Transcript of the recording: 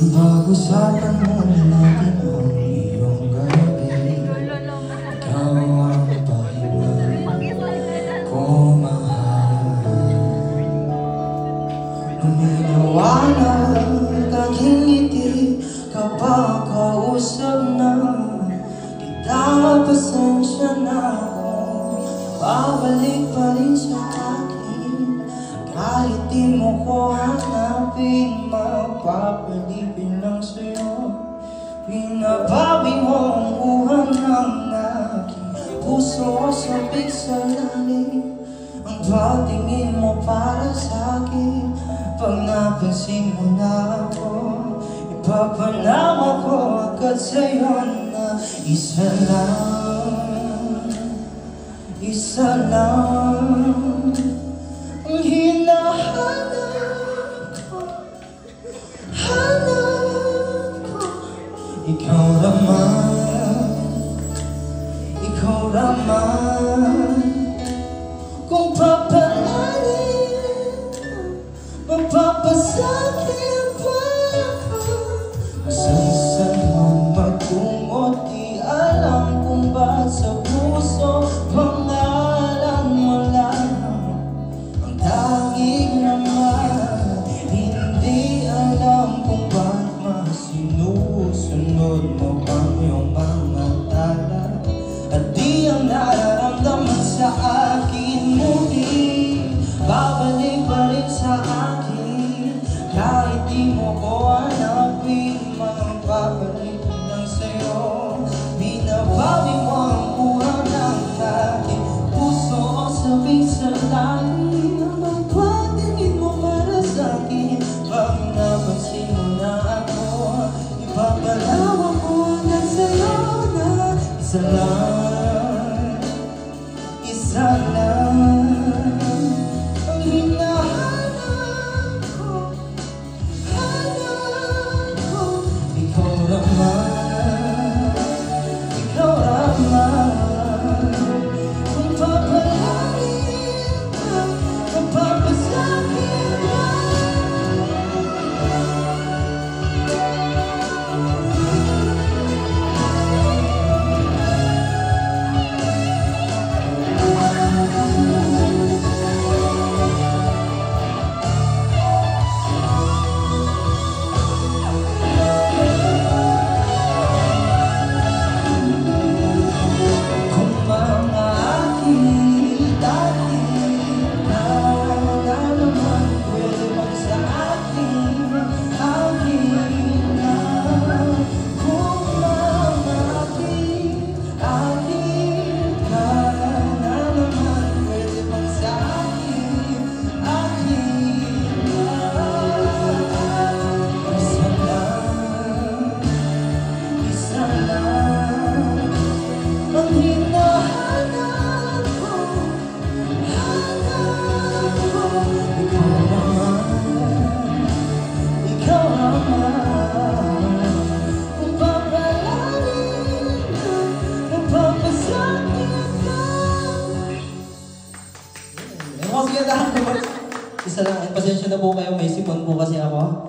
Pag-usapan muna natin ang iyong gabi. Ikaw ang pahinga ko, mahal. Lumiliwanag aking ngiti kapag kausap na kita. Pasensya na ako, babalik pa rin sa akin. Kahit di mo ko hanapin, mapapalipin lang sa'yo. Pinabawi mo ang buhay ng aking puso, sabik sa lalim. Ang pagtingin mo para sa'kin, pag napansin mo na ako, ipapanawa ko agad sa'yo na isa lang, isa lang ang hinahanap ko, hanap ko. Ikaw naman kung papalarin, mapapasakit pa ako. Saan mo magtungo, di alam kung ba't sa puso pangalan mo lang ang tanging naman. Hindi alam kung ba't masinusunod mo ang iyong mga tala, at di ang nararamdaman sa akin muli babalik pa rin sa akin. Kahit di mo ko hanapin, mapapalik lang sa'yo. Binabawi mo ang buhay ng aking puso, sabik sa lalim. Ang pagtingin mo para sa'kin, pag napansin mo na ako, ipapalawa ko agad sa'yo na isa lang, isa lang ang hinahanap ko, hanap ko. Ikaw naman, ikaw naman kung papalarin ka, mapapasakit ka. Isa lang, pasensya na po kayo, may sipon po kasi ako.